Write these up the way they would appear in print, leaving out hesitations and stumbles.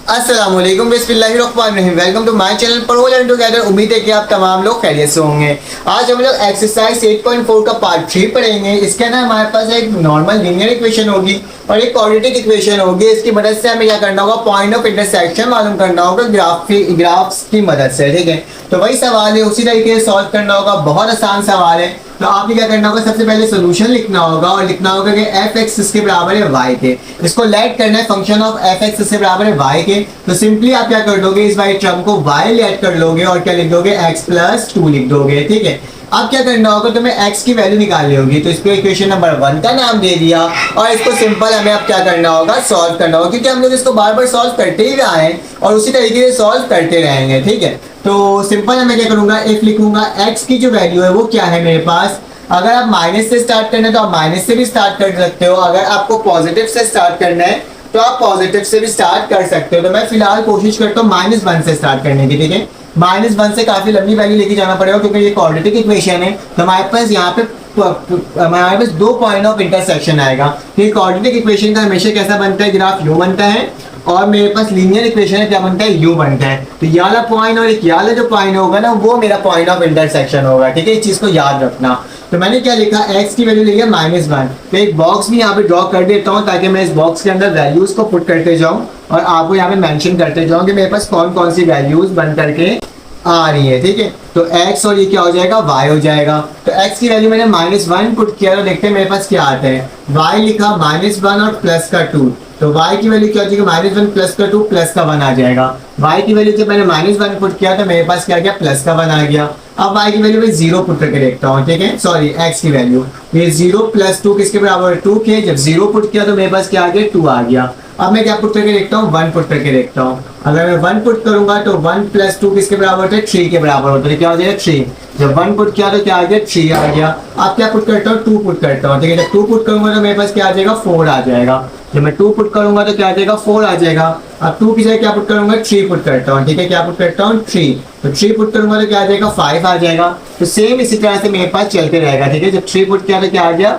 अस्सलामुअलैकुम बिस्मिल्लाहिर्रहमानिर्रहीम। Welcome to my channel पढ़ो लर्न टुगेदर। उम्मीद है कि आप तमाम लोग खैरियत से होंगे। आज हम लोग एक्सरसाइज 8.4 का पार्ट 3 पढ़ेंगे। इसके अंदर हमारे पास एक नॉर्मल लीनियर इक्वेशन होगी और एक क्वाड्रेटिक इक्वेशन होगी। इसकी मदद से हमें क्या करना होगा, पॉइंट ऑफ इंटरसेक्शन मालूम करना होगा ग्राफ्स की मदद से। ठीक है, तो वही सवाल है, उसी तरीके से सॉल्व करना होगा। बहुत आसान सवाल है। तो आपने क्या करना होगा, सबसे पहले सोल्यूशन लिखना होगा और लिखना होगा कि एफ एक्स इसके बराबर है वाई के। इसको लेट करना है फंक्शन ऑफ एफ एक्स इसके बराबर है वाई के। तो सिंपली आप क्या कर दोगे, इस वाई टर्म को वाई लेट कर लोगे और क्या लिख दोगे, एक्स प्लस 2 लिख दोगे। ठीक है, अब क्या करना होगा, तुम्हें x की वैल्यू निकालनी होगी। तो इसको इक्वेशन नंबर 1 का नाम दे दिया और इसको सिंपल हमें अब क्या करना होगा, सॉल्व करना होगा, क्योंकि हम लोग इसको बार बार सॉल्व करते ही रहे हैं और उसी तरीके से सॉल्व करते रहेंगे। ठीक है, तो सिंपल मैं क्या करूंगा, इफ लिखूंगा x की जो वैल्यू है वो क्या है मेरे पास। अगर आप माइनस से स्टार्ट करना है तो आप माइनस से भी स्टार्ट कर सकते हो। अगर आपको पॉजिटिव से स्टार्ट करना है तो आप पॉजिटिव से भी स्टार्ट कर सकते हो। तो मैं फिलहाल कोशिश करता हूँ -1 से स्टार्ट करने की। ठीक है, -1 से काफी लंबी वैल्यू लेके जाना पड़ेगा क्योंकि ये क्वाड्रेटिक इक्वेशन है। तो हमारे पास यहाँ पे हमारे पास 2 पॉइंट ऑफ इंटरसेक्शन आएगा। तो क्वाड्रेटिक इक्वेशन का हमेशा कैसा बनता है, ग्राफ यू बनता है और मेरे पास लीनियर इक्वेशन है क्या बनता है, यू बनता है। तो ये वाला पॉइंट और एक ये वाला जो पॉइंट होगा ना, वो मेरा पॉइंट ऑफ इंटरसेक्शन होगा। ठीक है, इस चीज को याद रखना। तो मैंने क्या लिखा, x की वैल्यू लिखा -1। तो एक बॉक्स भी यहाँ पे ड्रॉ कर देता हूँ ताकि मैं इस बॉक्स के अंदर वैल्यूज को पुट करते जाऊँ और आपको यहाँ पे मेंशन करते जाऊँ कि मेरे पास कौन कौन सी वैल्यूज बन करके आ रही है। ठीक है, तो x और ये क्या हो जाएगा, y हो जाएगा। तो x की वैल्यू मैंने -1 पुट किया तो देखते हैं मेरे पास क्या आता है। y लिखा -1 और प्लस का 2। तो y की वैल्यू क्या हो जाएगी, -1 प्लस का 2 प्लस का 1 आ जाएगा। y की वैल्यू जब मैंने -1 पुट किया तो मेरे पास क्या गया, प्लस का 1 आ गया। अब y की वैल्यू मैं 0 पुट करके देखता हूँ। ठीक है, सॉरी x की वैल्यू ये 0 प्लस 2 किसके बराबर है, 2 के। जब 0 पुट किया तो मेरे पास क्या आ गया, 2 आ गया। अब मैं क्या पुट करके देखता हूँ, 1 पुट करके देखता हूँ। अगर मैं 1 पुट करूंगा तो 1 प्लस 2 किसके बराबर होता है, 3 के बराबर होता है। क्या हो जाएगा, 3। जब 1 पुट किया तो क्या आ गया, 3 आ गया। अब क्या पुट करता हूँ, 2 पुट करता हूँ। ठीक है, जब 2 पुट करूंगा तो मेरे पास क्या आ जाएगा, 4 आ जाएगा। जब मैं 2 पुट करूंगा तो क्या आ जाएगा, 4 आ जाएगा। अब 2 की जगह क्या पुट करूंगा, 3 पुट करता हूँ। ठीक है, क्या पुट करता हूँ, 3। तो 3 पुट करूंगा तो क्या आ जाएगा, 5 आ जाएगा। तो सेम इसी तरह से मेरे पास चलते रहेगा। ठीक है, जब 3 पुट किया तो क्या आ गया,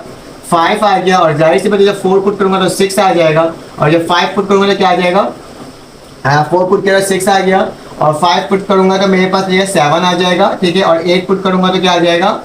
5 आ गया। और जाहिर सी बात है जब 4 पुट करूंगा तो 6 आ जाएगा। और जब 5 पुट करूंगा तो क्या आ जाएगा, 4 पुट किया तो 6 आ गया। और 5 पुट करूंगा तो मेरे पास ये 7 आ जाएगा। ठीक है, और 8 पुट करूंगा तो क्या आ जाएगा,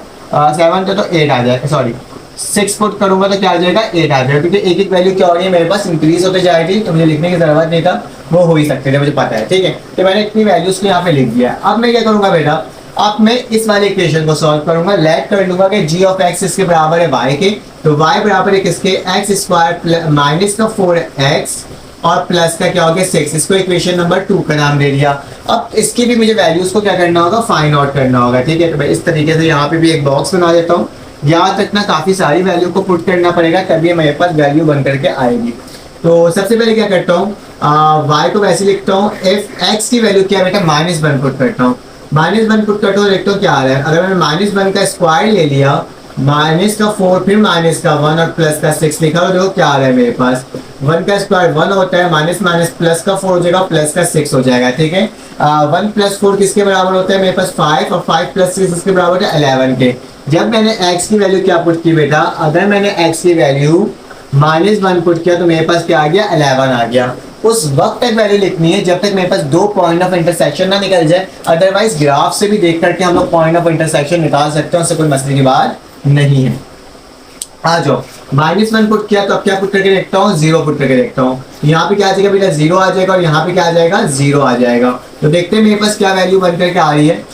7 तो 8 आ जाएगा। सॉरी 6 पुट करूंगा तो क्या आ जाएगा, 8 आ जाएगा। क्योंकि एक एक वैल्यू क्या हो रही है मेरे पास, इंक्रीज होते जाएगी। तो मुझे लिखने की जरूरत नहीं था, वो हो ही सकते थे, मुझे पता है। ठीक है, तो मैंने इतनी वैल्यूज को यहाँ पे लिख दिया। अब मैं क्या करूंगा बेटा, अब मैं इस वाले इक्वेशन को सॉल्व करूंगा। लेट कर लूंगा कि g ऑफ x इसके बराबर है y के। तो y बराबर है किसके, x स्क्वायर माइनस का 4x और प्लस का क्या हो गया 6। इसको इक्वेशन नंबर 2 का नाम दे दिया। अब इसकी भी मुझे वैल्यूज को क्या करना होगा, फाइंड आउट करना होगा। ठीक है, तो मैं इस तरीके से यहाँ पे भी एक बॉक्स बना देता हूँ। याद रखना काफी सारी वैल्यू को पुट करना पड़ेगा तभी मेरे पास वैल्यू बन करके आएगी। तो सबसे पहले क्या करता हूँ, y को वैसे लिखता हूँ, इफ x की वैल्यू क्या बेटा, -1 पुट करता हूँ। -1 पुट करता हूँ, देखता हूँ क्या आ रहा है। अगर मैं -1 का स्क्वायर ले लिया, माइनस का 4 फिर माइनस का 1 और प्लस का 6 लिखा हो, देखो क्या आ रहा है मेरे पास। 1 का स्क्वायर 1 होता है, माइनस माइनस प्लस का 4 हो जाएगा, प्लस का 6 हो जाएगा। ठीक है, 1 प्लस 4 किसके बराबर होता है मेरे पास, 5। और 5 प्लस 6 किसके बराबर है, 11 के। जब मैंने x की वैल्यू क्या पुट की बेटा, अगर मैंने x की वैल्यू -1 पुट किया तो मेरे पास क्या आ गया, 11 आ गया। उस वक्त तक वैल्यू लिखनी है जब तक मेरे पास 2 पॉइंट ऑफ इंटरसेक्शन ना निकल जाए। अदरवाइज ग्राफ से भी देख करके हम लोग पॉइंट ऑफ इंटरसेक्शन निकाल सकते हैं, उससे कोई मसले की बात नहीं है। आ जाओ, -1 पुट किया तो अब क्या पुट करके देखता हूँ, 0 पुट करके देखता हूँ। यहाँ पे क्या आ जाएगा बेटा, 0 आ जाएगा और यहाँ पे क्या आ जाएगा, 0 आ जाएगा। तो देखते हैं मेरे पास क्या वैल्यू बन करके आ रही है।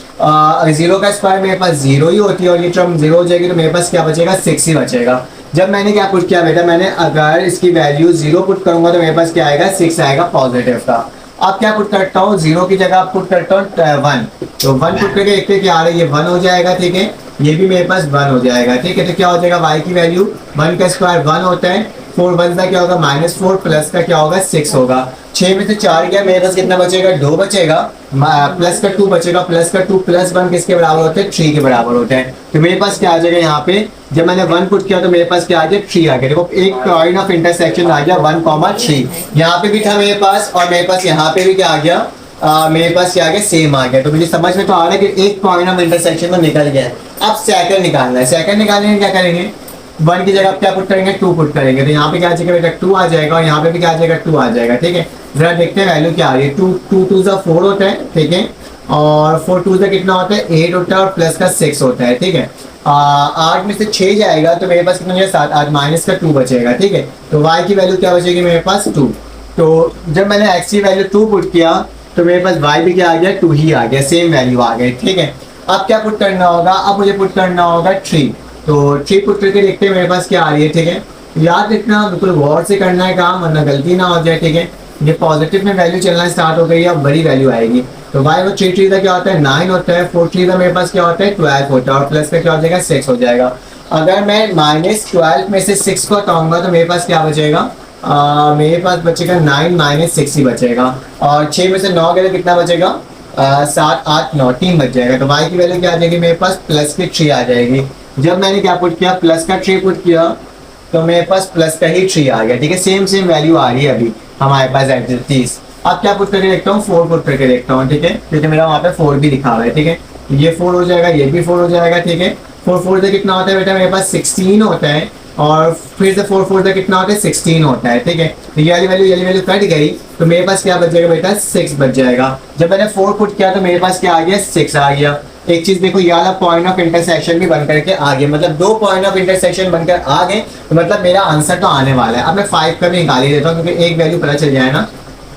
0 का स्क्वायर मेरे पास 0 ही होती है और ये टर्म 0 हो जाएगी तो मेरे पास क्या बचेगा, 6 ही बचेगा। जब मैंने क्या पुट किया बेटा, मैंने अगर इसकी वैल्यू 0 पुट करूंगा तो मेरे पास क्या आएगा, 6 आएगा पॉजिटिव का। अब क्या पुट करता हूँ, 0 की जगह पुट करता हूँ 1। तो 1 पुट करके देखते क्या आ रहा है, ये 1 हो जाएगा। ठीक है, ये भी मेरे पास 1 हो जाएगा। ठीक है, तो क्या हो जाएगा, y की वैल्यू 1 का स्क्वायर 1 होता है, 4 1 का क्या होगा, -4 प्लस का क्या होगा, 6 होगा। 6 में से 4 गया, मेरे पास कितना बचेगा, 2 बचेगा। प्लस का 2 बचेगा, प्लस का 2 प्लस 1 किसके बराबर होते हैं, 3 के बराबर होते हैं। तो मेरे पास क्या आ जाएगा, यहाँ पे जब मैंने 1 पुट किया तो मेरे पास क्या आ गया, 3 आ गया। देखो एक पॉइंट ऑफ इंटरसेक्शन आ गया 1,3। यहाँ पे भी था मेरे पास और मेरे पास यहाँ पे भी क्या आ गया, मेरे पास क्या आ गया, सेम आ गया। तो मुझे समझ में तो आ रहा है कि एक पॉइंट ऑफ इंटरसेक्शन तो निकल गया है। अब सेकंड निकालना है। सेकंड निकालने में क्या करेंगे, 1 की जगह आप क्या पुट करेंगे, 2 पुट करेंगे, तो यहाँ पे क्या आ जाएगा बेटा 2 आ जाएगा, और यहाँ पे भी क्या आ जाएगा 2 आ जाएगा। ठीक है, जरा देखते हैं वैल्यू क्या आ रही है। 2 2 सा 4 होता है, ठीक है, और 4 2 सा कितना होता है 8 होता है, और प्लस का 6 होता है। ठीक है, 8 में से 6 जाएगा तो मेरे पास कितना हो 7, 8 माइनस का 2 बचेगा। ठीक है, तो y की वैल्यू क्या बचेगी मेरे पास 2। तो जब मैंने x की वैल्यू 2 पुट किया तो मेरे पास y भी क्या आ गया 2 ही आ गया, सेम वैल्यू आ गई। ठीक है, अब क्या पुट करना होगा, अब मुझे पुट करना होगा 3। तो 3 पुट करके देखते हैं मेरे पास क्या आ रही है। ठीक है, याद रखना बिल्कुल गौर से करना है काम, वरना गलती ना हो जाए। ठीक है, ये पॉजिटिव में वैल्यू चलना स्टार्ट हो गई है, अब बड़ी वैल्यू आएगी। तो y वो 3 3 का क्या होता है 9 होता है, 4 3 का मेरे पास क्या होता है 12 होता है, और प्लस का क्या हो जाएगा 6 हो जाएगा। अगर मैं -12 में से 6 को हटाऊंगा तो मेरे पास क्या बचेगा, मेरे पास बचेगा 9 माइनस 6 ही बचेगा, और 6 में से 9 गए तो कितना बचेगा 7 8 9 3 बच जाएगा। तो y की वैल्यू क्या आ जाएगी मेरे पास प्लस की 3 आ जाएगी। जब मैंने क्या पुट किया प्लस का 3 पुट किया तो मेरे पास प्लस का ही 3 आ गया। ठीक है, सेम सेम वैल्यू आ रही है अभी हमारे पास 30। अब क्या पुट करके देखता हूँ 4 पुट करके देखता हूँ। ठीक है, क्योंकि मेरा वहाँ पे 4 भी लिखा हुआ है। ठीक है, ये 4 हो जाएगा, ये भी 4 हो जाएगा। ठीक है, 4 4 से कितना होता है बेटा मेरे पास 16 होता है, और फिर से 4 4 से कितना होता है 16 होता है। ठीक है, तो ये वाली वैल्यू कट गई तो मेरे पास क्या बच जाएगा बेटा 6 बच जाएगा। जब मैंने 4 पुट किया तो मेरे पास क्या आ गया 6 आ गया। एक चीज देखो, ये वाला पॉइंट ऑफ इंटरसेक्शन भी बन करके आ गया, मतलब 2 पॉइंट ऑफ इंटरसेक्शन बनकर आ गए, तो मतलब मेरा आंसर तो आने वाला है। अब मैं 5 का भी निकाल ही देता हूँ, क्योंकि एक वैल्यू पता चल जाए ना,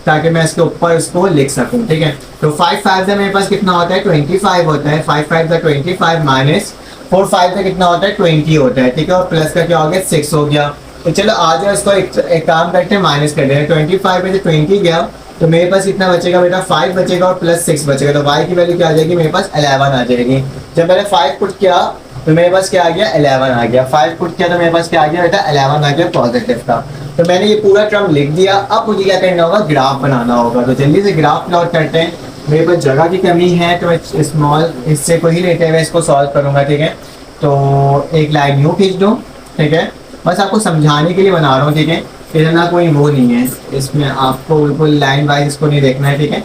ताकि मैं इसके ऊपर इसको लिख सकूं। ठीक है, तो 5 5 से मेरे पास कितना होता है 25 होता है, 5 5 से 25 माइनस 4 5 से कितना होता है 20 होता है। ठीक है, और प्लस का क्या हो गया 6 हो गया। तो चलो आ जाओ इसको एक काम करते हैं, माइनस कर दें। 25 में से 20 गया तो मेरे पास कितना बचेगा बेटा 5 बचेगा, और प्लस 6 बचेगा, तो y की वैल्यू क्या आ जाएगी मेरे पास 11 आ जाएगी। जब मैंने 5 पुट किया तो मेरे पास क्या आ गया 11 आ गया, 5 पुट किया तो मेरे पास क्या आ गया बेटा 11 आ गया पॉजिटिव का। तो मैंने ये पूरा टर्म लिख दिया। अब मुझे क्या करना होगा, ग्राफ बनाना होगा। तो जल्दी से ग्राफ प्लॉट करते हैं। मेरे पास जगह की कमी है तो मैं स्मॉल इससे को ही लेते हुए इसको सॉल्व करूंगा। ठीक है, तो एक लाइन यूँ खींच दूँ। ठीक है, बस आपको समझाने के लिए बना रहा हूँ। ठीक है, इतना कोई वो नहीं है इसमें, आपको बिल्कुल लाइन वाइज इसको नहीं देखना है। ठीक है,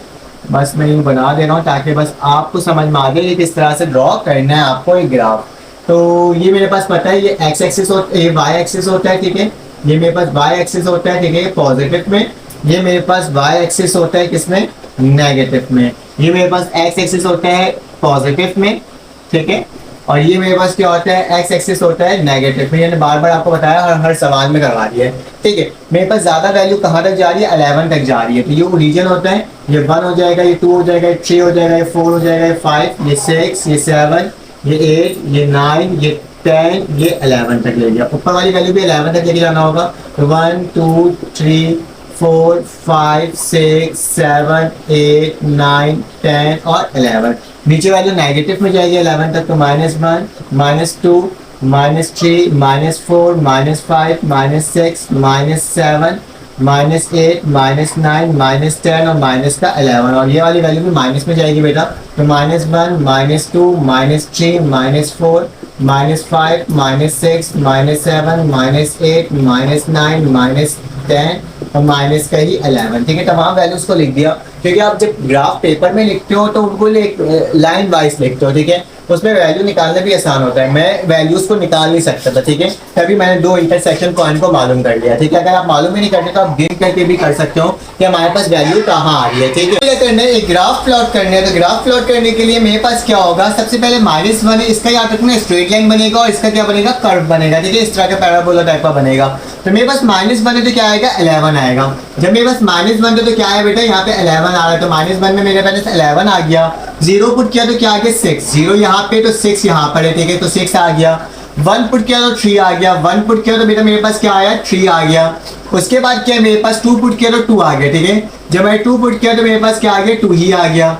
बस मैं यूँ बना दे रहा हूँ ताकि बस आपको समझ में आ जाए कि किस तरह से ड्रॉ करना है आपको एक ग्राफ। तो ये मेरे पास पता है ये x एक्सिस होता है, ये y एक्सिस होता है। ठीक है, ये मेरे पास y एक्सिस होता है। ठीक है, पॉजिटिव में, ये मेरे पास y एक्सिस होता है किसमें नेगेटिव में, ये मेरे पास x एक्सिस होता है पॉजिटिव में। ठीक है, और ये मेरे पास क्या होता है x एक्सिस होता है नेगेटिव में। मैंने बार बार आपको बताया, हर सवाल में करवा दिया है। ठीक है, मेरे पास ज्यादा वैल्यू कहाँ तक जा रही है 11 तक जा रही है। तो ये ओरिजिन होता है, ये 1 हो जाएगा, ये 2 हो जाएगा, ये 3 हो जाएगा, ये 4 हो जाएगा, ये 5, ये 6, ये 7, ये 8, ये 9, ये 10, ये 11 तक ले गया। ऊपर वाली वैल्यू भी 11 तक लेके जाना होगा। तो 1 2 3 4 5 6 7 8 9 10 और 11। नीचे वैल्यू नेगेटिव में जाएगी 11 तक, तो -1 -2 -3 -4 -5 -6 -7 -8 -9 -10 और माइनस का 11, और ये वाली वैल्यू भी माइनस में जाएगी बेटा। तो -1 -2 -3 -4 -5 -6 -7 -8 -9 -10 और माइनस का ही 11। ठीक है, तमाम वैल्यूज को लिख दिया, क्योंकि आप जब ग्राफ पेपर में लिखते हो तो उनको एक लाइन वाइज लिखते हो। ठीक है, उसमें वैल्यू निकालना भी आसान होता है। मैं वैल्यूज को निकाल नहीं सकता था। ठीक है, तभी मैंने 2 इंटरसेक्शन पॉइंट को मालूम कर लिया। ठीक है, अगर आप मालूम ही नहीं करते तो आप गिन करके भी कर सकते हो कि हमारे पास वैल्यू कहाँ आ रही है। ठीक है, क्या करना है एक ग्राफ प्लॉट करना है। तो ग्राफ प्लॉट करने के लिए मेरे पास क्या होगा, सबसे पहले -1 है, इसका याद रखना स्ट्रेट लाइन बनेगा, और इसका क्या बनेगा कर्व बनेगा। ठीक है, इस तरह का पैराबोला टाइप का बनेगा। तो मेरे पास -1 है तो क्या आएगा 11 आएगा। जब मेरे पास -1 है तो क्या है बेटा यहाँ पे 11 आ रहा है, तो -1 में मेरे पास 11 आ गया। 0 पुट किया तो क्या आ गया 6, 0 यहाँ पे तो 6 यहाँ पर है। ठीक है, तो 6 आ गया। 1 पुट किया तो 3 आ गया। 1 पुट किया तो बेटा मेरे पास क्या आया 3 आ गया। उसके बाद क्या मेरे पास 2 पुट किया तो 2 आ गया। ठीक है, जब मैं 2 पुट किया तो मेरे पास क्या आ गया 2 ही आ गया।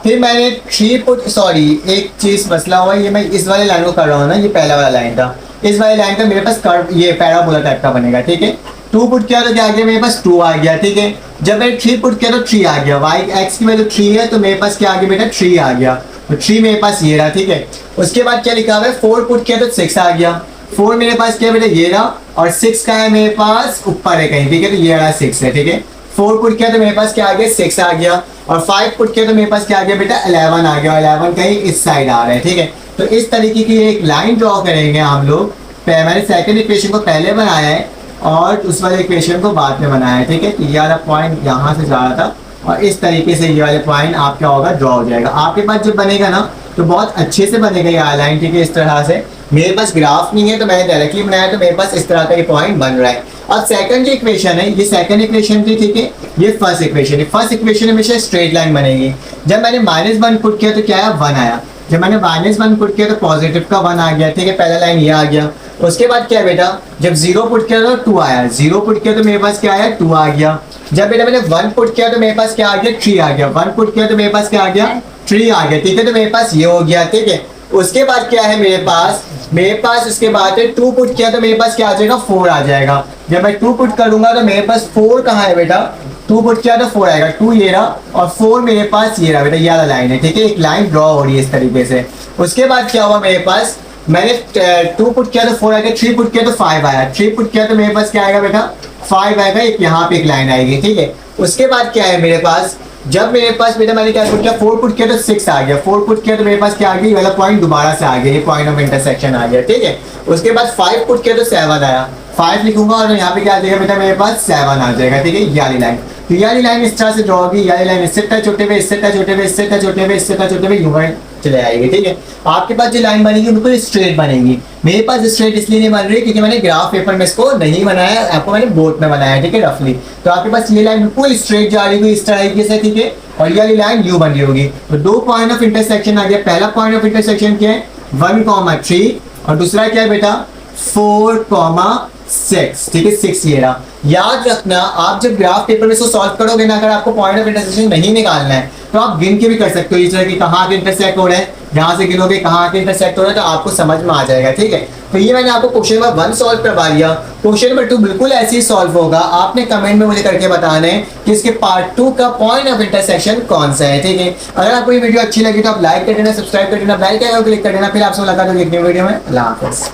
फिर मैंने 3 पुट, सॉरी एक चीज मसला हुआ, ये मैं इस वाले लाइन को कर रहा हूँ ना, ये पहला वाला लाइन था, इस वाले लाइन का मेरे पास कर्व ये पैराबोला टाइप का बनेगा। ठीक है, 2 पुट किया तो क्या आ गया मेरे पास 2 आ गया। ठीक है, जब मैंने 3 पुट किया तो 3 आ गया। y x की वैल्यू 3 है तो मेरे पास क्या आ गया बेटा 3 आ गया। तो 3 मेरे पास ये रहा। ठीक है, उसके बाद क्या लिखा हुआ है 4 पुट किया तो 6 आ गया। 4 मेरे पास क्या बेटा ये रहा, और 6 का है मेरे पास ऊपर है कहीं। ठीक है, तो ये रहा 6 है। ठीक है, 4 पुट किया तो मेरे पास क्या आ गया 6 आ गया, और 5 पुट किया तो मेरे पास क्या आ गया बेटा 11 आ गया, और 11 कहीं इस साइड आ रहा है। ठीक है, तो इस तरीके की एक लाइन ड्रॉ करेंगे हम लोग मैंने सेकंड इक्वेशन को पहले बनाया है और उस वाले इक्वेशन को बाद में बनाया है, ठीक है। तो ये वाला पॉइंट यहाँ से जा रहा था और इस तरीके से ये वाले पॉइंट आपका होगा ड्रॉ हो जाएगा। आपके पास जब बनेगा ना तो बहुत अच्छे से बनेगा ये आई लाइन, ठीक है। इस तरह से मेरे पास ग्राफ नहीं है तो मैंने डायरेक्टली बनाया, तो मेरे पास इस तरह का ये पॉइंट बन रहा है। अब सेकंड जो इक्वेशन है ये सेकंड इक्वेशन थी, ठीक है। ये फर्स्ट इक्वेशन है। फर्स्ट इक्वेशन हमेशा स्ट्रेट लाइन बनेगी। जब मैंने -1 पुट किया तो क्या आया, 1 आया। जब मैंने -1 पुट किया तो पॉजिटिव का 1 आ गया, ठीक है। पहला लाइन ये आ गया। उसके बाद क्या बेटा, जब 0 पुट किया तो 2 आया। 0 पुट किया तो मेरे पास क्या आया, 2 आ गया। जब बेटा मैंने 1 पुट किया तो मेरे पास क्या आ गया, 3 आ गया। 1 पुट किया तो मेरे पास क्या आ गया, 3 आ गया, ठीक है। तो मेरे पास ये हो गया, ठीक है। उसके बाद क्या है मेरे पास उसके बाद 2 पुट किया तो मेरे पास क्या आ जाएगा, 4 आ जाएगा। जब मैं 2 पुट करूंगा तो मेरे पास 4 कहाँ है बेटा, 2 पुट किया तो 4 आएगा। 2 ये रहा और 4 मेरे पास ये रहा बेटा, ये वाला लाइन है, ठीक है। एक लाइन ड्रॉ हो रही है इस तरीके से। उसके बाद क्या हुआ मेरे पास, मैंने 2 पुट किया तो 4 आ गया, 3 पुट किया तो 5 आया। 3 पुट किया तो मेरे पास क्या आएगा बेटा, 5 आएगा। एक यहाँ पे एक लाइन आएगी, ठीक है। उसके बाद क्या है मेरे पास, जब मेरे पास बेटा मैंने क्या पुट किया, 4 पुट किया तो 6 आ गया। 4 पुट किया तो मेरे पास क्या आ गया, ये वाला पॉइंट दोबारा से आ गया, ये पॉइंट ऑफ इंटरसेक्शन आ गया, ठीक है। उसके बाद 5 पुट किया तो 7 आया। 5 लिखूंगा और यहाँ पे क्या आ जाएगा बेटा, मेरे पास 7 आ जाएगा, ठीक है। ये वाली लाइन, तो ये वाली लाइन इस तरह से ड्रॉ होगी। ये वाली लाइन इससे टच होते हुए, इससे टच होते हुए, इससे टच होते हुए, इससे टच होते हुए यूं चले आएगी, ठीक है। आपके पास जो लाइन बनेगी बिल्कुल स्ट्रेट बनेगी। मेरे पास स्ट्रेट इसलिए नहीं बन रही क्योंकि मैंने ग्राफ पेपर में इसको नहीं बनाया, आपको मैंने बोर्ड में बनाया, ठीक है, रफली। तो आपके पास ये लाइन बिल्कुल स्ट्रेट जा रही होगी इस तरीके से, ठीक है। और ये वाली लाइन यू बन रही होगी। तो 2 पॉइंट ऑफ इंटरसेक्शन आ गया। पहला पॉइंट ऑफ इंटरसेक्शन क्या है, 1,3 और दूसरा क्या है बेटा, 4,6, ठीक है। 6 ये रहा। याद रखना, आप जब ग्राफ पेपर में इसको सॉल्व करोगे ना, अगर आपको पॉइंट ऑफ इंटरसेक्शन नहीं निकालना है तो आप गिन के भी कर सकते हो इस तरह की, कहाँ के इंटरसेक्ट हो रहे हैं, जहां से गिनोगे कहाँ के इंटरसेक्ट हो रहे हैं तो आपको समझ में आ जाएगा, ठीक है। तो ये मैंने आपको क्वेश्चन नंबर 1 सॉल्व करवा लिया। क्वेश्चन नंबर 2 बिल्कुल ऐसे ही सॉल्व होगा। आपने कमेंट में मुझे करके बताना है कि इसके पार्ट 2 का पॉइंट ऑफ इंटरसेक्शन कौन सा है, ठीक है। अगर आपको ये वीडियो अच्छी लगी तो आप लाइक कर देना, सब्सक्राइब कर देना, बेल के आइकन को क्लिक कर देना। फिर आपसे मुलाकात होगी एक नई वीडियो में। अल्लाह हाफिज़।